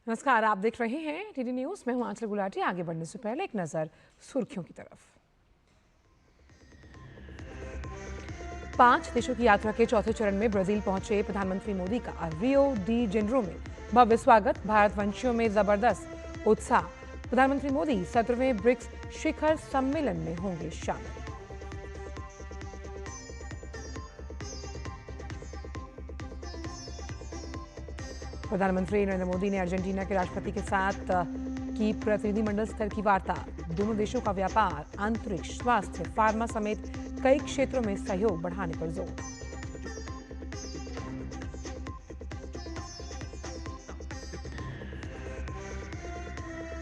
नमस्कार, आप देख रहे हैं टीडी न्यूज। मैं हूं आंचल गुलाटी। आगे बढ़ने से पहले एक नजर सुर्खियों की तरफ। 5 देशों की यात्रा के चौथे चरण में ब्राजील पहुंचे प्रधानमंत्री मोदी का रियो डी जेनेरो में भव्य स्वागत। भारतवंशियों में जबरदस्त उत्साह। प्रधानमंत्री मोदी 17वें ब्रिक्स शिखर सम्मेलन में होंगे शामिल। प्रधानमंत्री नरेंद्र मोदी ने अर्जेंटीना के राष्ट्रपति के साथ की प्रतिनिधिमंडल स्तर की वार्ता। दोनों देशों का व्यापार, अंतरिक्ष, स्वास्थ्य, फार्मा समेत कई क्षेत्रों में सहयोग बढ़ाने पर जोर।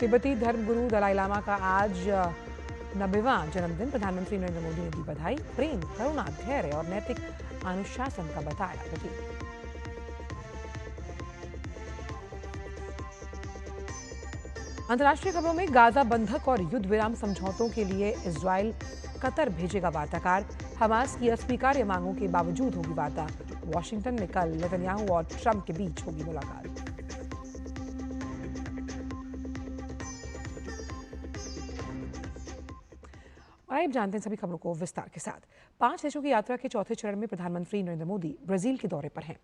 तिब्बती धर्मगुरु दलाई लामा का आज 90वां जन्मदिन। प्रधानमंत्री नरेंद्र मोदी ने दी बधाई। प्रेम, करुणा, धैर्य और नैतिक अनुशासन का बताया प्रतीक। अंतर्राष्ट्रीय खबरों में गाजा बंधक और युद्ध विराम समझौतों के लिए इजरायल कतर भेजेगा वार्ताकार। हमास की अस्वीकार्य मांगों के बावजूद होगी वार्ता। वॉशिंगटन में कल नेतन्याहू और ट्रंप के बीच होगी मुलाकात। और अब जानते हैं सभी खबरों को विस्तार के साथ। 5 देशों की यात्रा के चौथे चरण में प्रधानमंत्री नरेंद्र मोदी ब्राजील के दौरे पर हैं।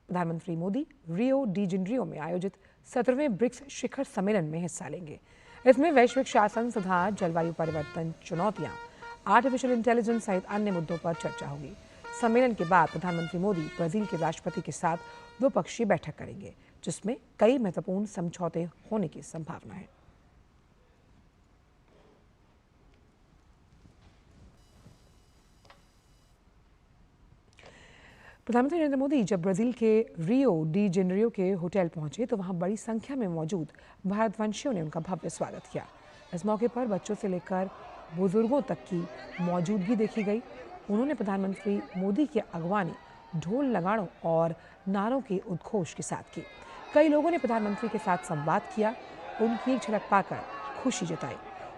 प्रधानमंत्री मोदी रियो डी जेनेरो में आयोजित 17वें ब्रिक्स शिखर सम्मेलन में हिस्सा लेंगे। इसमें वैश्विक शासन सुधार, जलवायु परिवर्तन चुनौतियां, आर्टिफिशियल इंटेलिजेंस सहित अन्य मुद्दों पर चर्चा होगी। सम्मेलन के बाद प्रधानमंत्री मोदी ब्राजील के राष्ट्रपति के साथ द्विपक्षीय बैठक करेंगे, जिसमें कई महत्वपूर्ण समझौते होने की संभावना है। प्रधानमंत्री नरेंद्र मोदी जब ब्राजील के रियो डी जेनेरो के होटल पहुंचे तो वहां बड़ी संख्या में मौजूद भारतवंशियों ने उनका भव्य स्वागत किया। इस मौके पर बच्चों से लेकर बुजुर्गों तक की मौजूदगी देखी गई। उन्होंने प्रधानमंत्री मोदी की अगवानी ढोल, नगाड़ों और नारों के उद्घोष के साथ की। कई लोगों ने प्रधानमंत्री के साथ संवाद किया, उनकी एक झलक पाकर खुशी जताई।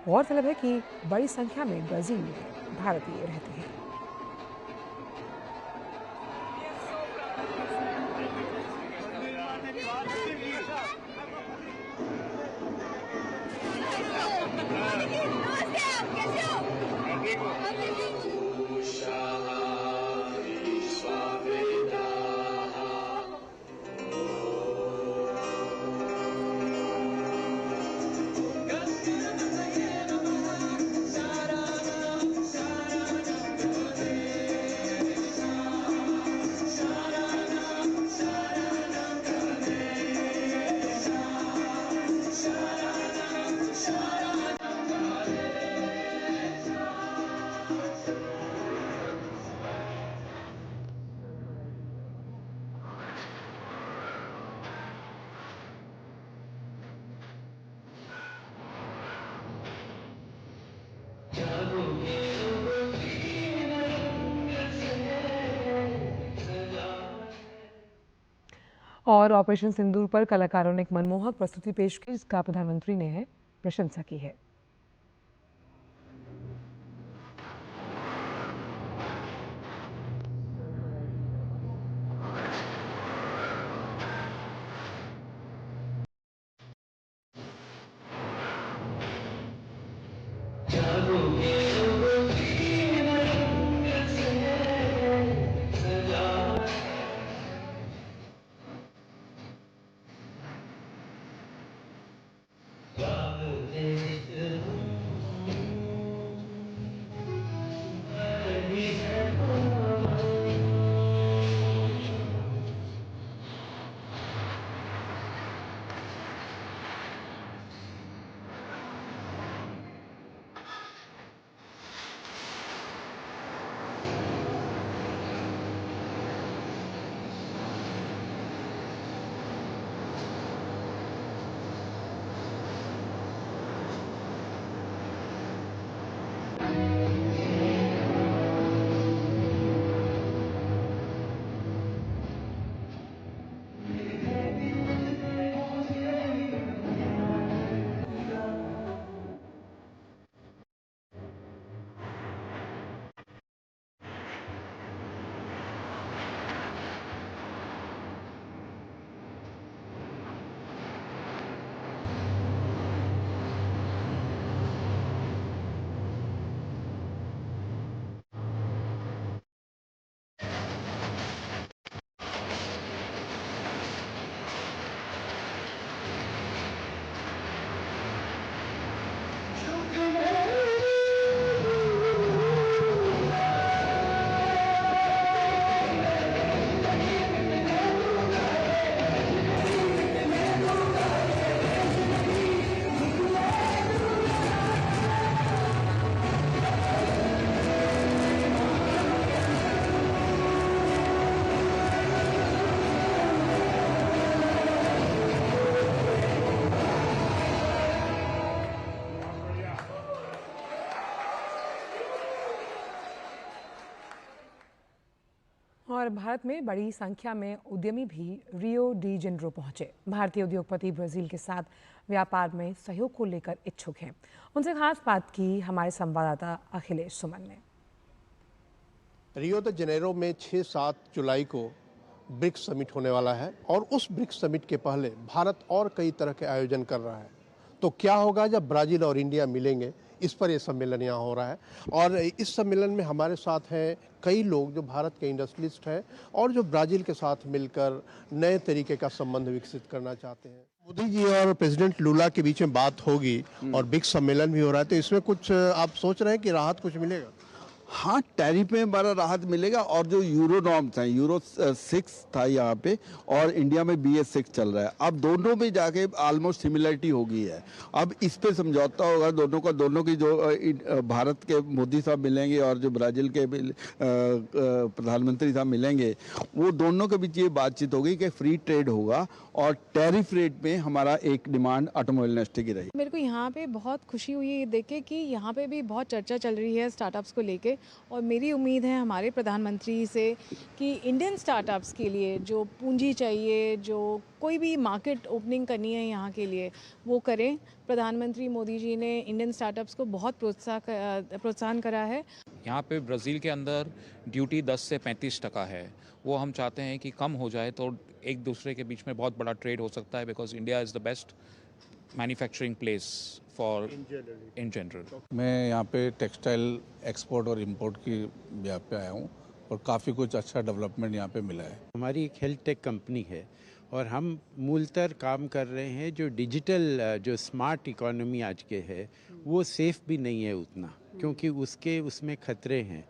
गौरतलब है कि बड़ी संख्या में ब्राजील में भारतीय रहते हैं। और ऑपरेशन सिंदूर पर कलाकारों ने एक मनमोहक प्रस्तुति पेश की, जिसका प्रधानमंत्री ने प्रशंसा की है। और भारत में बड़ी संख्या में उद्यमी भी रियो डी जेनेरो पहुंचे। भारतीय उद्योगपति ब्राजील के साथ व्यापार में सहयोग को लेकर इच्छुक हैं। उनसे खास बात की हमारे संवाददाता अखिलेश सुमन ने। रियो द जेनेरो में 6-7 जुलाई को ब्रिक्स समिट होने वाला है और उस ब्रिक्स समिट के पहले भारत और कई तरह के आयोजन कर रहा है। तो क्या होगा जब ब्राज़ील और इंडिया मिलेंगे, इस पर यह सम्मेलन यहाँ हो रहा है। और इस सम्मेलन में हमारे साथ हैं कई लोग जो भारत के इंडस्ट्रियलिस्ट हैं और जो ब्राज़ील के साथ मिलकर नए तरीके का संबंध विकसित करना चाहते हैं। मोदी जी और प्रेसिडेंट लूला के बीच में बात होगी और ब्रिक्स सम्मेलन भी हो रहा है, तो इसमें कुछ आप सोच रहे हैं कि राहत कुछ मिलेगा? हाँ, टैरिफ में बड़ा राहत मिलेगा और जो यूरो नॉर्म्स हैं, यूरो 6 था यहाँ पे और इंडिया में BS6 चल रहा है। अब दोनों में जाके ऑलमोस्ट सिमिलरिटी हो गई है। अब इस पे समझौता होगा दोनों की जो भारत के मोदी साहब मिलेंगे और जो ब्राज़ील के प्रधानमंत्री साहब मिलेंगे, वो दोनों के बीच ये बातचीत होगी कि फ्री ट्रेड होगा और टैरिफ रेट में हमारा एक डिमांड ऑटोमोबाइल इंडस्ट्री की रही। मेरे को यहाँ पे बहुत खुशी हुई है ये देख के कि यहाँ पे भी बहुत चर्चा चल रही है स्टार्टअप्स को लेके, और मेरी उम्मीद है हमारे प्रधानमंत्री से कि इंडियन स्टार्टअप्स के लिए जो पूंजी चाहिए, जो कोई भी मार्केट ओपनिंग करनी है यहाँ के लिए, वो करें। प्रधानमंत्री मोदी जी ने इंडियन स्टार्टअप्स को बहुत प्रोत्साहन करा है। यहाँ पे ब्राज़ील के अंदर ड्यूटी 10 से 35% है, वो हम चाहते हैं कि कम हो जाए तो एक दूसरे के बीच में बहुत बड़ा ट्रेड हो सकता है, because India is the best manufacturing place for in general. मैं यहाँ पे टेक्सटाइल एक्सपोर्ट और इंपोर्ट की यहाँ पे आया हूँ और काफ़ी कुछ अच्छा डेवलपमेंट यहाँ पे मिला है। हमारी एक हेल्थ टेक कंपनी है और हम मूलतः काम कर रहे हैं जो डिजिटल, जो स्मार्ट इकोनॉमी आज के है, वो सेफ भी नहीं है उतना, क्योंकि उसमें खतरे हैं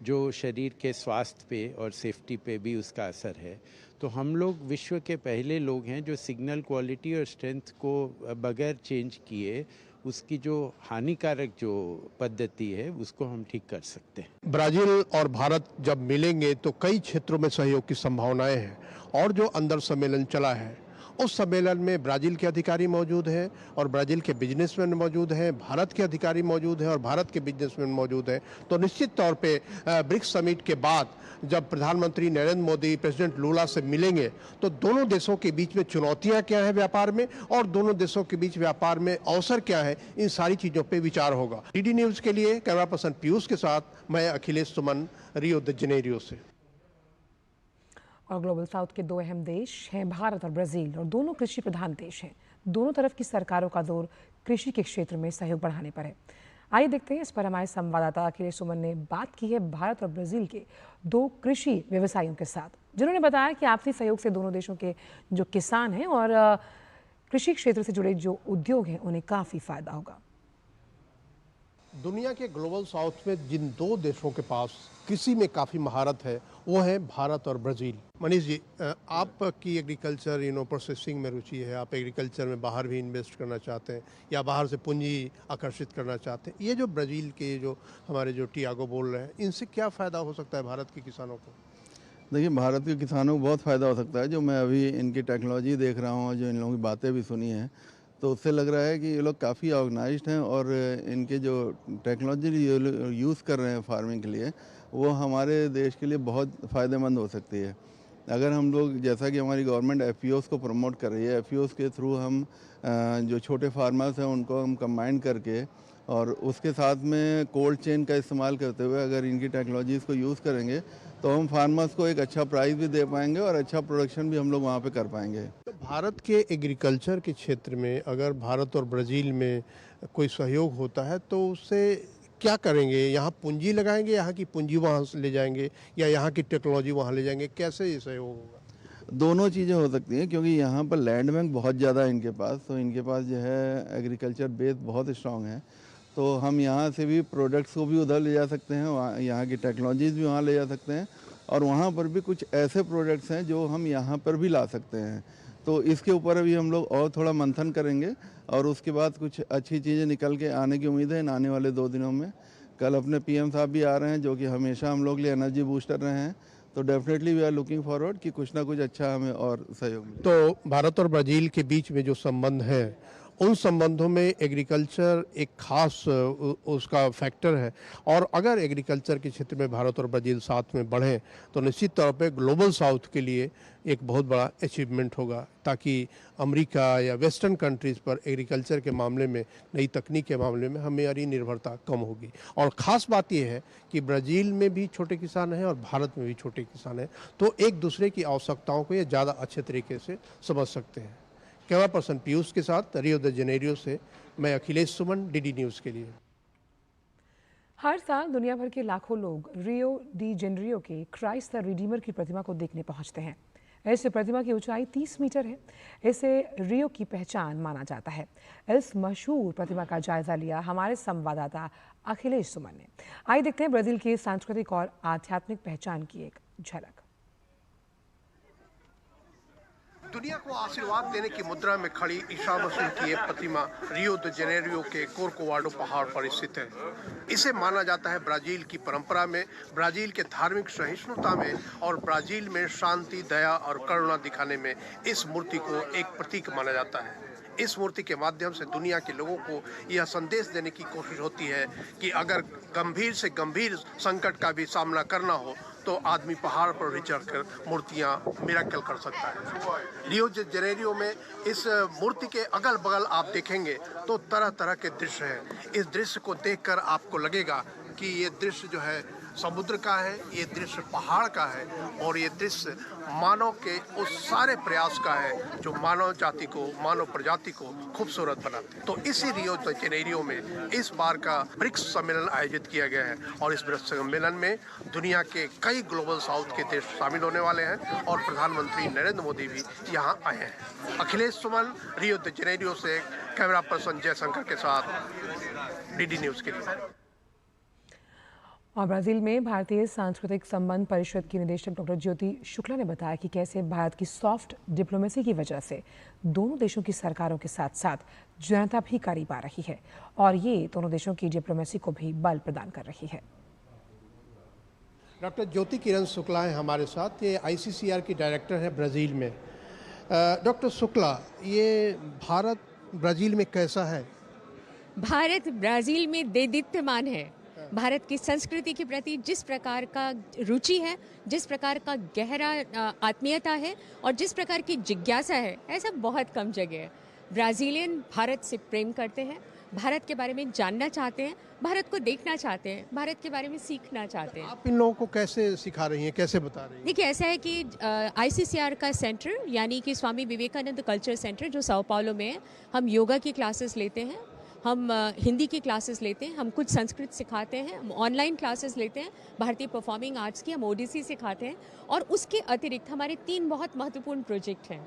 जो शरीर के स्वास्थ्य पे और सेफ्टी पे भी उसका असर है। तो हम लोग विश्व के पहले लोग हैं जो सिग्नल क्वालिटी और स्ट्रेंथ को बगैर चेंज किए उसकी जो हानिकारक जो पद्धति है उसको हम ठीक कर सकते हैं। ब्राज़ील और भारत जब मिलेंगे तो कई क्षेत्रों में सहयोग की संभावनाएं हैं और जो अंदर सम्मेलन चला है उस सम्मेलन में ब्राज़ील के अधिकारी मौजूद हैं और ब्राज़ील के बिजनेसमैन मौजूद हैं, भारत के अधिकारी मौजूद हैं और भारत के बिजनेसमैन मौजूद हैं। तो निश्चित तौर पे ब्रिक्स समिट के बाद जब प्रधानमंत्री नरेंद्र मोदी प्रेसिडेंट लूला से मिलेंगे तो दोनों देशों के बीच में चुनौतियां क्या हैं व्यापार में और दोनों देशों के बीच व्यापार में अवसर क्या है, इन सारी चीज़ों पर विचार होगा। DD न्यूज़ के लिए कैमरा पर्सन पीयूष के साथ मैं अखिलेश सुमन, रियो द जेनेरियो से। और ग्लोबल साउथ के दो अहम देश हैं भारत और ब्राज़ील, और दोनों कृषि प्रधान देश हैं। दोनों तरफ की सरकारों का जोर कृषि के क्षेत्र में सहयोग बढ़ाने पर है। आइए देखते हैं, इस पर हमारे संवाददाता अखिलेश सुमन ने बात की है भारत और ब्राज़ील के 2 कृषि व्यवसायियों के साथ, जिन्होंने बताया कि आपसी सहयोग से दोनों देशों के जो किसान हैं और कृषि क्षेत्र से जुड़े जो उद्योग हैं उन्हें काफ़ी फायदा होगा। दुनिया के ग्लोबल साउथ में जिन 2 देशों के पास कृषि में काफ़ी महारत है वो है भारत और ब्राज़ील। मनीष जी, आपकी एग्रीकल्चर प्रोसेसिंग में रुचि है, आप एग्रीकल्चर में बाहर भी इन्वेस्ट करना चाहते हैं या बाहर से पूंजी आकर्षित करना चाहते हैं। ये जो ब्राज़ील के जो हमारे जो टियागो बोल रहे हैं, इनसे क्या फ़ायदा हो सकता है भारत के किसानों को? देखिए, भारत के किसानों को बहुत फ़ायदा हो सकता है। जो मैं अभी इनकी टेक्नोलॉजी देख रहा हूँ, जो इन लोगों की बातें भी सुनी हैं, तो उससे लग रहा है कि ये लोग काफ़ी ऑर्गेनाइज्ड हैं और इनके जो टेक्नोलॉजी यूज़ कर रहे हैं फार्मिंग के लिए, वो हमारे देश के लिए बहुत फ़ायदेमंद हो सकती है। अगर हम लोग, जैसा कि हमारी गवर्नमेंट FPOs को प्रमोट कर रही है, FPOs के थ्रू हम जो छोटे फार्मर्स हैं उनको हम कंबाइन करके और उसके साथ में कोल्ड चेन का इस्तेमाल करते हुए अगर इनकी टेक्नोलॉजीज़ को यूज़ करेंगे तो हम फार्मर्स को एक अच्छा प्राइस भी दे पाएंगे और अच्छा प्रोडक्शन भी हम लोग वहाँ पे कर पाएंगे। तो भारत के एग्रीकल्चर के क्षेत्र में अगर भारत और ब्राज़ील में कोई सहयोग होता है तो उससे क्या करेंगे? यहाँ पूंजी लगाएंगे, यहाँ की पूंजी वहाँ ले जाएंगे या यहाँ की टेक्नोलॉजी वहाँ ले जाएंगे? कैसे ये सहयोग होगा? दोनों चीज़ें हो सकती हैं, क्योंकि यहाँ पर लैंड बैंक बहुत ज़्यादा है इनके पास, तो इनके पास जो है एग्रीकल्चर बेस बहुत स्ट्रॉन्ग है। तो हम यहाँ से भी प्रोडक्ट्स को भी उधर ले जा सकते हैं, वहाँ यहाँ की टेक्नोलॉजीज़ भी वहाँ ले जा सकते हैं और वहाँ पर भी कुछ ऐसे प्रोडक्ट्स हैं जो हम यहाँ पर भी ला सकते हैं। तो इसके ऊपर अभी हम लोग और थोड़ा मंथन करेंगे और उसके बाद कुछ अच्छी चीज़ें निकल के आने की उम्मीद है इन आने वाले 2 दिनों में। कल अपने PM साहब भी आ रहे हैं जो कि हमेशा हम लोग लिए एनर्जी बूस्टर रहे हैं, तो definitely we are looking forward कि कुछ ना कुछ अच्छा हमें और सहयोग मिले। तो भारत और ब्राज़ील के बीच में जो संबंध है उन संबंधों में एग्रीकल्चर एक खास उसका फैक्टर है। और अगर एग्रीकल्चर के क्षेत्र में भारत और ब्राज़ील साथ में बढ़ें तो निश्चित तौर पे ग्लोबल साउथ के लिए एक बहुत बड़ा अचीवमेंट होगा, ताकि अमेरिका या वेस्टर्न कंट्रीज़ पर एग्रीकल्चर के मामले में, नई तकनीक के मामले में हमारी निर्भरता कम होगी। और ख़ास बात यह है कि ब्राज़ील में भी छोटे किसान हैं और भारत में भी छोटे किसान हैं, तो एक दूसरे की आवश्यकताओं को ये ज़्यादा अच्छे तरीके से समझ सकते हैं। कैमरा पर्सन पीयूष के साथ रियो द जेनेरियो से मैं अखिलेश सुमन, डीडी न्यूज़ के लिए। हर साल दुनिया भर के लाखों लोग रियो डी जेनेरियो के क्राइस्ट द रिडीमर की प्रतिमा को देखने पहुंचते हैं। इस प्रतिमा की ऊंचाई 30 मीटर है। इसे रियो की पहचान माना जाता है। इस मशहूर प्रतिमा का जायजा लिया हमारे संवाददाता अखिलेश सुमन ने। आइए देखते हैं ब्राजील की सांस्कृतिक और आध्यात्मिक पहचान की एक झलक। दुनिया को आशीर्वाद देने की मुद्रा में खड़ी ईसा मसीह की ये प्रतिमा रियो द जेनेरियो के कोरकोवाडो पहाड़ पर स्थित है। इसे माना जाता है ब्राजील की परंपरा में, ब्राजील के धार्मिक सहिष्णुता में और ब्राजील में शांति, दया और करुणा दिखाने में इस मूर्ति को एक प्रतीक माना जाता है। इस मूर्ति के माध्यम से दुनिया के लोगों को यह संदेश देने की कोशिश होती है कि अगर गंभीर से गंभीर संकट का भी सामना करना हो तो आदमी पहाड़ पर भी चढ़कर मूर्तियां मिरेकल कर सकता है। रियो द जेनेरियो में इस मूर्ति के अगल बगल आप देखेंगे तो तरह तरह के दृश्य हैं। इस दृश्य को देखकर आपको लगेगा कि ये दृश्य जो है समुद्र का है, ये दृश्य पहाड़ का है और ये दृश्य मानव के उस सारे प्रयास का है जो मानव जाति को, मानव प्रजाति को खूबसूरत बनाते हैं। तो इसी रियो द जेनेरियो में इस बार का ब्रिक्स सम्मेलन आयोजित किया गया है और इस ब्रिक्स सम्मेलन में दुनिया के कई ग्लोबल साउथ के देश शामिल होने वाले हैं और प्रधानमंत्री नरेंद्र मोदी भी यहाँ आए हैं। अखिलेश सुमन, रियो द जेनेरियो से कैमरा पर्सन जयशंकर के साथ डीडी न्यूज़ के लिए। और ब्राज़ील में भारतीय सांस्कृतिक संबंध परिषद की निदेशक डॉक्टर ज्योति शुक्ला ने बताया कि कैसे भारत की सॉफ्ट डिप्लोमेसी की वजह से दोनों देशों की सरकारों के साथ साथ जनता भी करीब आ रही है और ये दोनों देशों की डिप्लोमेसी को भी बल प्रदान कर रही है। डॉक्टर ज्योति किरण शुक्ला है हमारे साथ, ये ICCR की डायरेक्टर है ब्राज़ील में। डॉक्टर शुक्ला, ये भारत ब्राज़ील में कैसा है? भारत ब्राज़ील में देदीप्यमान है। भारत की संस्कृति के प्रति जिस प्रकार का रुचि है, जिस प्रकार का गहरा आत्मीयता है और जिस प्रकार की जिज्ञासा है, ऐसा बहुत कम जगह है। ब्राज़ीलियन भारत से प्रेम करते हैं, भारत के बारे में जानना चाहते हैं, भारत को देखना चाहते हैं, भारत के बारे में सीखना चाहते हैं। आप इन लोगों को कैसे सिखा रही हैं, कैसे बता रही हैं? देखिए, ऐसा है कि ICCR का सेंटर यानी कि स्वामी विवेकानंद कल्चर सेंटर जो साओ पाउलो में है, हम योगा की क्लासेस लेते हैं, हम हिंदी की क्लासेस लेते हैं, हम कुछ संस्कृत सिखाते हैं, हम ऑनलाइन क्लासेस लेते हैं, भारतीय परफॉर्मिंग आर्ट्स की हम ओडिसी सिखाते हैं और उसके अतिरिक्त हमारे 3 बहुत महत्वपूर्ण प्रोजेक्ट हैं।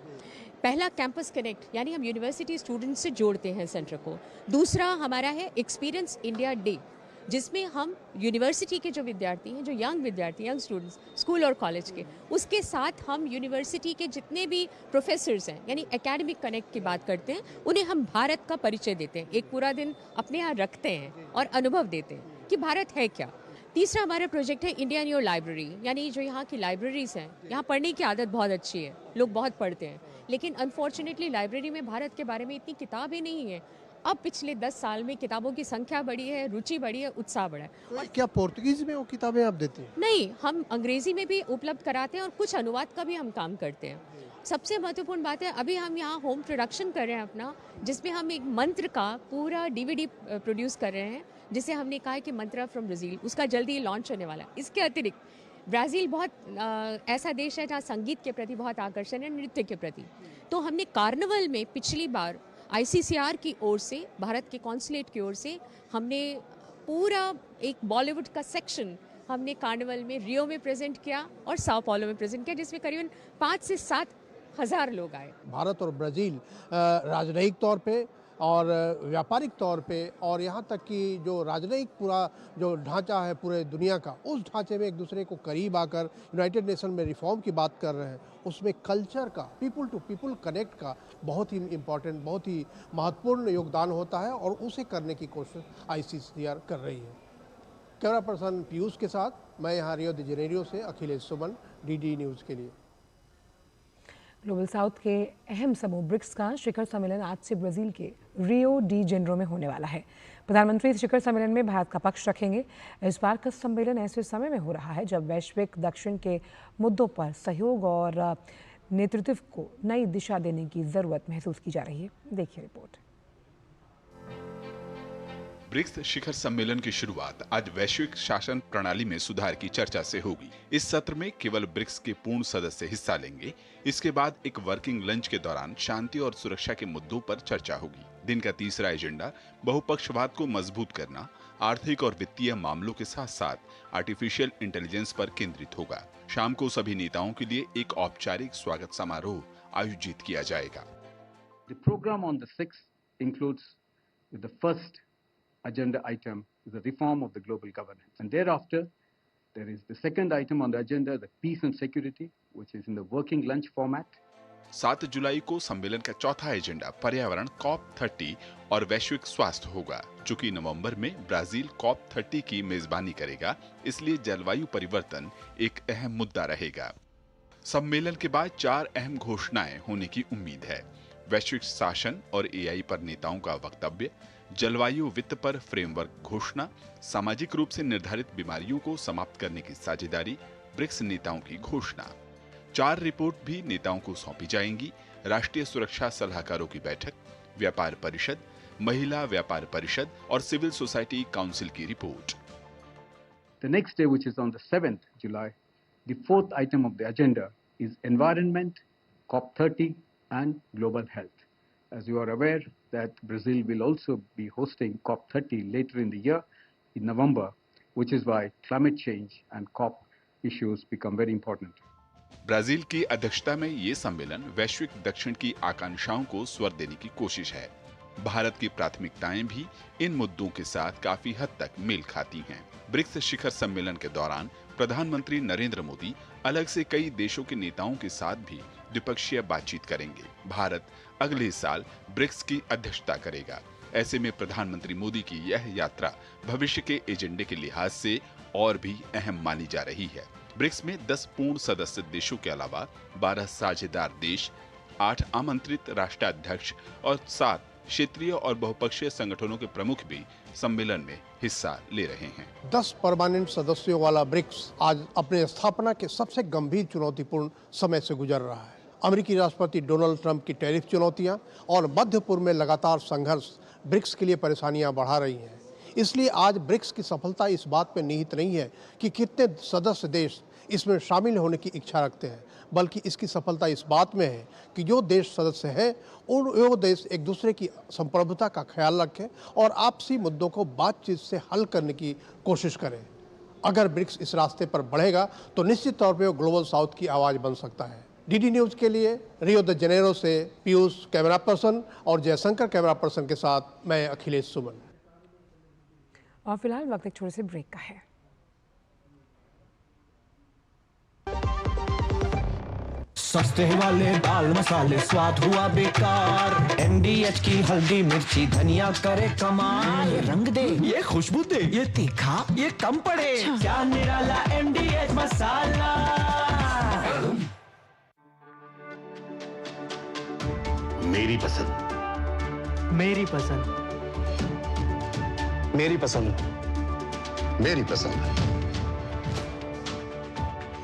पहला कैंपस कनेक्ट यानी हम यूनिवर्सिटी स्टूडेंट्स से जोड़ते हैं सेंटर को। दूसरा हमारा है एक्सपीरियंस इंडिया डे, जिसमें हम यूनिवर्सिटी के जो विद्यार्थी हैं, जो यंग विद्यार्थी, यंग स्टूडेंट्स स्कूल और कॉलेज के, उसके साथ हम यूनिवर्सिटी के जितने भी प्रोफेसर्स हैं यानी एकेडमिक कनेक्ट की बात करते हैं, उन्हें हम भारत का परिचय देते हैं। एक पूरा दिन अपने यहाँ रखते हैं और अनुभव देते हैं कि भारत है क्या। तीसरा हमारा प्रोजेक्ट है इंडिया इन योर लाइब्रेरी, यानी जो यहाँ की लाइब्रेरीज़ हैं, यहाँ पढ़ने की आदत बहुत अच्छी है, लोग बहुत पढ़ते हैं, लेकिन अनफॉर्चुनेटली लाइब्रेरी में भारत के बारे में इतनी किताबें नहीं है। अब पिछले 10 साल में किताबों की संख्या बढ़ी है, रुचि बढ़ी है, उत्साह बढ़ा है। और क्या पोर्तुगीज में वो किताबें आप देते हैं? नहीं, हम अंग्रेजी में भी उपलब्ध कराते हैं और कुछ अनुवाद का भी हम काम करते हैं। सबसे महत्वपूर्ण बात है, अभी हम यहाँ होम प्रोडक्शन कर रहे हैं अपना, जिसमें हम एक मंत्र का पूरा DVD प्रोड्यूस कर रहे हैं, जिसे हमने कहा है कि मंत्रा फ्रॉम ब्राज़ील, उसका जल्दी लॉन्च होने वाला है। इसके अतिरिक्त ब्राज़ील बहुत ऐसा देश है जहाँ संगीत के प्रति बहुत आकर्षण है, नृत्य के प्रति। तो हमने कार्निवल में पिछली बार ICCR की ओर से, भारत के कॉन्सुलेट की ओर से, हमने पूरा एक बॉलीवुड का सेक्शन हमने कार्निवल में रियो में प्रेजेंट किया और साओ पाउलो में प्रेजेंट किया, जिसमें करीबन 5 से 7 हज़ार लोग आए। भारत और ब्राज़ील राजनयिक तौर पे और व्यापारिक तौर पे और यहाँ तक कि जो राजनयिक पूरा जो ढांचा है पूरे दुनिया का, उस ढांचे में एक दूसरे को करीब आकर यूनाइटेड नेशन में रिफॉर्म की बात कर रहे हैं। उसमें कल्चर का, पीपल टू पीपल कनेक्ट का बहुत ही इम्पोर्टेंट, बहुत ही महत्वपूर्ण योगदान होता है और उसे करने की कोशिश ICCR कर रही है। कैमरा पर्सन पीयूष के साथ मैं यहाँ रियो द जेनेरियो से अखिलेश सुमन, DD न्यूज़ के लिए। ग्लोबल साउथ के अहम समूह ब्रिक्स का शिखर सम्मेलन आज से ब्राजील के रियो डी जेनेरो में होने वाला है। प्रधानमंत्री इस शिखर सम्मेलन में भारत का पक्ष रखेंगे। इस बार का सम्मेलन ऐसे समय में हो रहा है जब वैश्विक दक्षिण के मुद्दों पर सहयोग और नेतृत्व को नई दिशा देने की जरूरत महसूस की जा रही है। देखिए रिपोर्ट। ब्रिक्स शिखर सम्मेलन की शुरुआत आज वैश्विक शासन प्रणाली में सुधार की चर्चा से होगी। इस सत्र में केवल ब्रिक्स के पूर्ण सदस्य हिस्सा लेंगे। इसके बाद एक वर्किंग लंच के दौरान शांति और सुरक्षा के मुद्दों पर चर्चा होगी। दिन का तीसरा एजेंडा बहुपक्षवाद को मजबूत करना, आर्थिक और वित्तीय मामलों के साथ साथ आर्टिफिशियल इंटेलिजेंस पर केंद्रित होगा। शाम को सभी नेताओं के लिए एक औपचारिक स्वागत समारोह आयोजित किया जाएगा। The program on the 6th includes the first agenda item is the reform of the global governance, and thereafter there is the second item on the agenda, the peace and security, which is in the working lunch format. 7 जुलाई को सम्मेलन का चौथा agenda पर्यावरण COP30 और वैश्विक स्वास्थ्य होगा, जो कि नवंबर में ब्राजील COP30 की मेजबानी करेगा। इसलिए जलवायु परिवर्तन एक अहम मुद्दा रहेगा। सम्मेलन के बाद 4 अहम घोषणाएं होने की उम्मीद है। वैश्विक शासन और AI पर नेताओं का वक्तव्य, जलवायु वित्त पर फ्रेमवर्क घोषणा, सामाजिक रूप से निर्धारित बीमारियों को समाप्त करने की साझेदारी, ब्रिक्स नेताओं की घोषणा। 4 रिपोर्ट भी नेताओं को सौंपी जाएंगी। राष्ट्रीय सुरक्षा सलाहकारों की बैठक, व्यापार परिषद, महिला व्यापार परिषद और सिविल सोसाइटी काउंसिल की report. The next day, which is on the 7th July, the fourth item of the agenda is environment, COP30 and global health. As you are aware that Brazil will also be hosting COP30 later in the year in November, which is why climate change and COP issues become very important. Brazil की अध्यक्षता में ये सम्मेलन वैश्विक दक्षिण की आकांक्षाओं को स्वर देने की कोशिश है। भारत की प्राथमिकताएं भी इन मुद्दों के साथ काफी हद तक मेल खाती हैं। ब्रिक्स शिखर सम्मेलन के दौरान प्रधानमंत्री नरेंद्र मोदी अलग से कई देशों के नेताओं के साथ भी द्विपक्षीय बातचीत करेंगे। भारत अगले साल ब्रिक्स की अध्यक्षता करेगा। ऐसे में प्रधानमंत्री मोदी की यह यात्रा भविष्य के एजेंडे के लिहाज से और भी अहम मानी जा रही है। ब्रिक्स में 10 पूर्ण सदस्य देशों के अलावा 12 साझेदार देश, 8 आमंत्रित राष्ट्राध्यक्ष और 7 क्षेत्रीय और बहुपक्षीय संगठनों के प्रमुख भी सम्मेलन में हिस्सा ले रहे हैं। 10 परमानेंट सदस्यों वाला ब्रिक्स आज अपने स्थापना के सबसे गंभीर चुनौतीपूर्ण समय से गुजर रहा है। अमेरिकी राष्ट्रपति डोनाल्ड ट्रंप की टैरिफ चुनौतियां और मध्य पूर्व में लगातार संघर्ष ब्रिक्स के लिए परेशानियां बढ़ा रही हैं। इसलिए आज ब्रिक्स की सफलता इस बात पर निहित नहीं है कि कितने सदस्य देश इसमें शामिल होने की इच्छा रखते हैं, बल्कि इसकी सफलता इस बात में है कि जो देश सदस्य हैं वो देश एक दूसरे की संप्रभुता का ख्याल रखें और आपसी मुद्दों को बातचीत से हल करने की कोशिश करें। अगर ब्रिक्स इस रास्ते पर बढ़ेगा तो निश्चित तौर पर वो ग्लोबल साउथ की आवाज़ बन सकता है। DD न्यूज़ के लिए रियो द जेनेरो से पीयूष कैमरा पर्सन और जयशंकर कैमरा पर्सन के साथ मैं अखिलेश सुमन। और फिलहाल वक्त एक छोटे से ब्रेक का है। सस्ते वाले दाल मसाले स्वाद हुआ बेकार। MDH की हल्दी मिर्ची धनिया करे कमाल। ये रंग दे, ये खुशबू दे, ये तीखा, ये कम पड़े। क्या निराला MDH मसाला। मेरी पसंद, मेरी पसंद, मेरी पसंद, मेरी पसंद,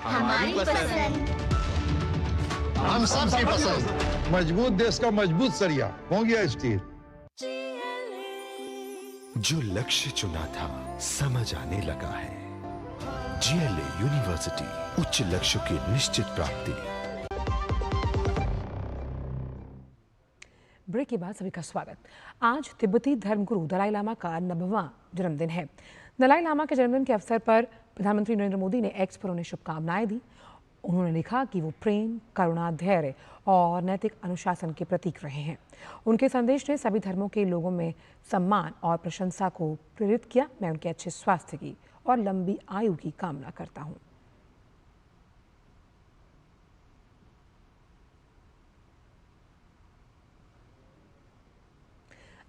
हमारी पसंद, हम सबकी पसंद। मजबूत देश का मजबूत सरिया हो गया स्टील। जो लक्ष्य चुना था समझ आने लगा है। GLA यूनिवर्सिटी, उच्च लक्ष्य की निश्चित प्राप्ति। ब्रेक के बाद सभी का स्वागत। आज तिब्बती धर्मगुरु दलाई लामा का 90वां जन्मदिन है। दलाई लामा के जन्मदिन के अवसर पर प्रधानमंत्री नरेंद्र मोदी ने एक्स पर उन्हें शुभकामनाएं दी। उन्होंने लिखा कि वो प्रेम, करुणा, धैर्य और नैतिक अनुशासन के प्रतीक रहे हैं। उनके संदेश ने सभी धर्मों के लोगों में सम्मान और प्रशंसा को प्रेरित किया। मैं उनके अच्छे स्वास्थ्य की और लंबी आयु की कामना करता हूँ।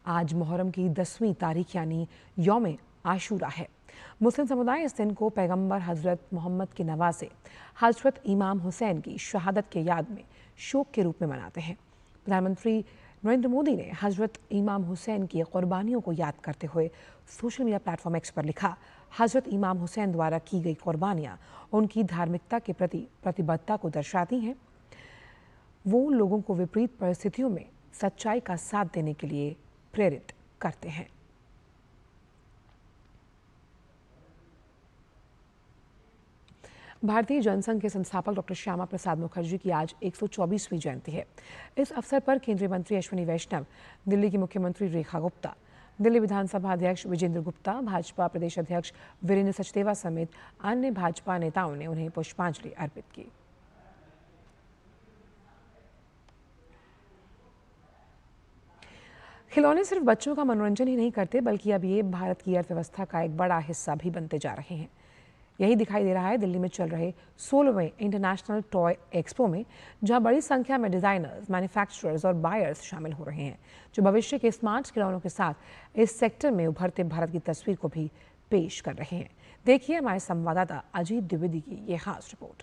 आज मुहर्रम की 10वीं तारीख यानी यौम आशूरा है। मुस्लिम समुदाय इस दिन को पैगंबर हजरत मोहम्मद के नवासे हजरत इमाम हुसैन की शहादत के याद में शोक के रूप में मनाते हैं। प्रधानमंत्री नरेंद्र मोदी ने हजरत इमाम हुसैन की कुर्बानियों को याद करते हुए सोशल मीडिया प्लेटफॉर्म एक्स पर लिखा, हजरत इमाम हुसैन द्वारा की गई कुर्बानियाँ उनकी धार्मिकता के प्रति प्रतिबद्धता को दर्शाती हैं। वो लोगों को विपरीत परिस्थितियों में सच्चाई का साथ देने के लिए प्रेरित करते हैं। भारतीय जनसंघ के संस्थापक डॉक्टर श्यामा प्रसाद मुखर्जी की आज 124वीं जयंती है। इस अवसर पर केंद्रीय मंत्री अश्विनी वैष्णव, दिल्ली की मुख्यमंत्री रेखा गुप्ता, दिल्ली विधानसभा अध्यक्ष विजेंद्र गुप्ता, भाजपा प्रदेश अध्यक्ष वीरेंद्र सचदेवा समेत अन्य भाजपा नेताओं ने उन्हें पुष्पांजलि अर्पित की। खिलौने सिर्फ बच्चों का मनोरंजन ही नहीं करते, बल्कि अब ये भारत की अर्थव्यवस्था का एक बड़ा हिस्सा भी बनते जा रहे हैं। यही दिखाई दे रहा है दिल्ली में चल रहे 16वें इंटरनेशनल टॉय एक्सपो में, जहां बड़ी संख्या में डिजाइनर्स, मैन्युफैक्चरर्स और बायर्स शामिल हो रहे हैं, जो भविष्य के स्मार्ट खिलौनों के साथ इस सेक्टर में उभरते भारत की तस्वीर को भी पेश कर रहे हैं। देखिए हमारे संवाददाता अजीत द्विवेदी की ये खास रिपोर्ट।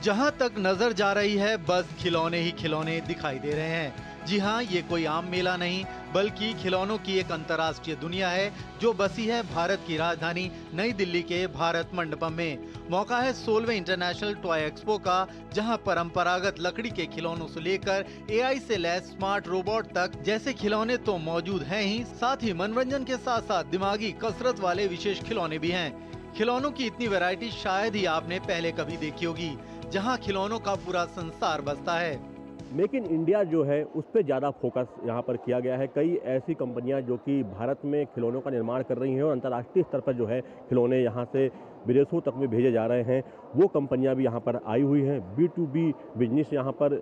जहां तक नजर जा रही है, बस खिलौने ही खिलौने दिखाई दे रहे हैं। जी हाँ, ये कोई आम मेला नहीं, बल्कि खिलौनों की एक अंतर्राष्ट्रीय दुनिया है जो बसी है भारत की राजधानी नई दिल्ली के भारत मंडपम में। मौका है 16वें इंटरनेशनल टॉय एक्सपो का, जहां परंपरागत लकड़ी के खिलौनों से लेकर AI से लैस स्मार्ट रोबोट तक जैसे खिलौने तो मौजूद हैं ही, साथ ही मनोरंजन के साथ साथ दिमागी कसरत वाले विशेष खिलौने भी हैं। खिलौनों की इतनी वैरायटी शायद ही आपने पहले कभी देखी होगी, जहां खिलौनों का पूरा संसार बसता है। मेक इन इंडिया जो है उस पर ज़्यादा फोकस यहाँ पर किया गया है। कई ऐसी कंपनियां जो कि भारत में खिलौनों का निर्माण कर रही हैं और अंतर्राष्ट्रीय स्तर पर जो है खिलौने यहाँ से विदेशों तक में भेजे जा रहे हैं, वो कंपनियां भी यहाँ पर आई हुई हैं। B2B बिजनेस यहाँ पर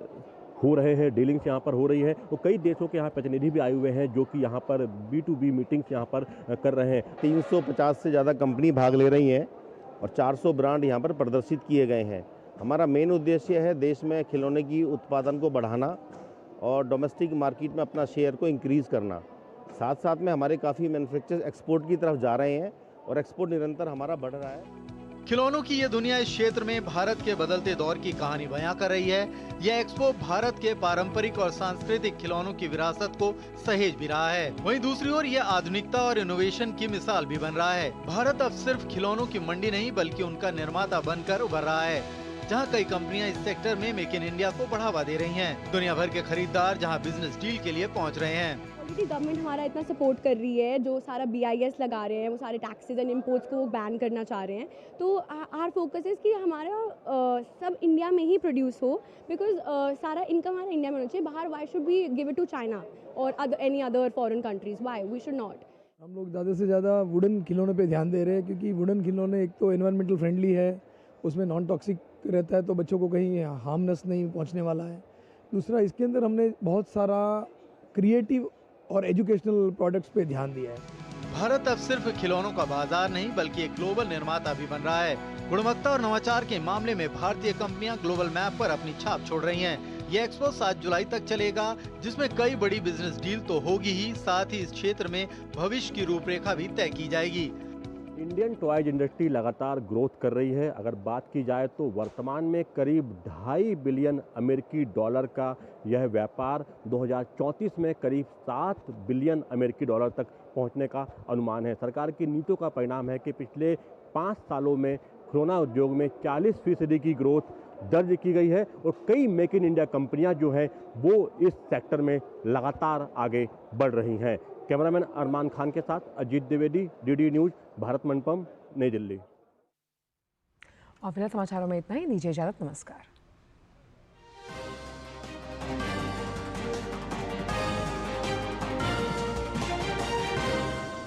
हो रहे हैं, डीलिंग्स यहाँ पर हो रही है। तो कई देशों के यहाँ प्रतिनिधि भी आए हुए हैं जो कि यहाँ पर B2B मीटिंग्स यहाँ पर कर रहे हैं। 350 से ज़्यादा कंपनी भाग ले रही हैं और 400 ब्रांड यहाँ पर प्रदर्शित किए गए हैं। हमारा मेन उद्देश्य है देश में खिलौने की उत्पादन को बढ़ाना और डोमेस्टिक मार्केट में अपना शेयर को इंक्रीज़ करना। साथ साथ में हमारे काफ़ी मैन्युफैक्चरर्स एक्सपोर्ट की तरफ जा रहे हैं और एक्सपोर्ट निरंतर हमारा बढ़ रहा है। खिलौनों की ये दुनिया इस क्षेत्र में भारत के बदलते दौर की कहानी बयां कर रही है। यह एक्सपो भारत के पारंपरिक और सांस्कृतिक खिलौनों की विरासत को सहेज भी रहा है। वहीं दूसरी ओर यह आधुनिकता और इनोवेशन की मिसाल भी बन रहा है। भारत अब सिर्फ खिलौनों की मंडी नहीं, बल्कि उनका निर्माता बनकर उभर रहा है, जहां कई कंपनियां इस सेक्टर में मेक इन इंडिया को बढ़ावा दे रही हैं। दुनिया भर के खरीदार जहां बिजनेस डील के लिए पहुंच रहे हैं। गवर्नमेंट हमारा इतना सपोर्ट कर रही है, जो सारा BIS लगा रहे हैं, वो सारे टैक्सेस एंड इम्पोर्ट्स को बैन करना चाह रहे हैं। तो आर फोकस है कि हमारा सब इंडिया में ही प्रोड्यूस हो, बिकॉज सारा इनकम हमारा इंडिया में होना चाहिए। बाहर why should we give it to China और any other foreign countries, why we should not. हम लोग ज़्यादा से ज़्यादा वुडन खिलौने पे ध्यान दे रहे हैं, क्योंकि वुडन खिलौने एक तो एनवायरमेंटल फ्रेंडली है, उसमें नॉन टॉक्सिक रहता है, तो बच्चों को कहीं हार्मनेस नहीं पहुंचने वाला है। दूसरा, इसके अंदर हमने बहुत सारा क्रिएटिव और एजुकेशनल प्रोडक्ट्स पे ध्यान दिया है। भारत अब सिर्फ खिलौनों का बाजार नहीं, बल्कि एक ग्लोबल निर्माता भी बन रहा है। गुणवत्ता और नवाचार के मामले में भारतीय कंपनियां ग्लोबल मैप पर अपनी छाप छोड़ रही हैं। ये एक्सपो 7 जुलाई तक चलेगा, जिसमें कई बड़ी बिजनेस डील तो होगी ही, साथ ही इस क्षेत्र में भविष्य की रूपरेखा भी तय की जाएगी। इंडियन टॉयज इंडस्ट्री लगातार ग्रोथ कर रही है। अगर बात की जाए तो वर्तमान में करीब 2.5 बिलियन अमेरिकी डॉलर का यह व्यापार 2034 में करीब 7 बिलियन अमेरिकी डॉलर तक पहुंचने का अनुमान है। सरकार की नीतियों का परिणाम है कि पिछले 5 सालों में खिलौना उद्योग में 40% की ग्रोथ दर्ज की गई है और कई मेक इन इंडिया कंपनियां जो हैं वो इस सेक्टर में लगातार आगे बढ़ रही हैं। कैमरामैन अरमान खान के साथ अजीत द्विवेदी, DD न्यूज़, भारत मंडपम, नई दिल्ली। और फिलहाल समाचारों में इतना ही। दीजिए इजाजत, नमस्कार।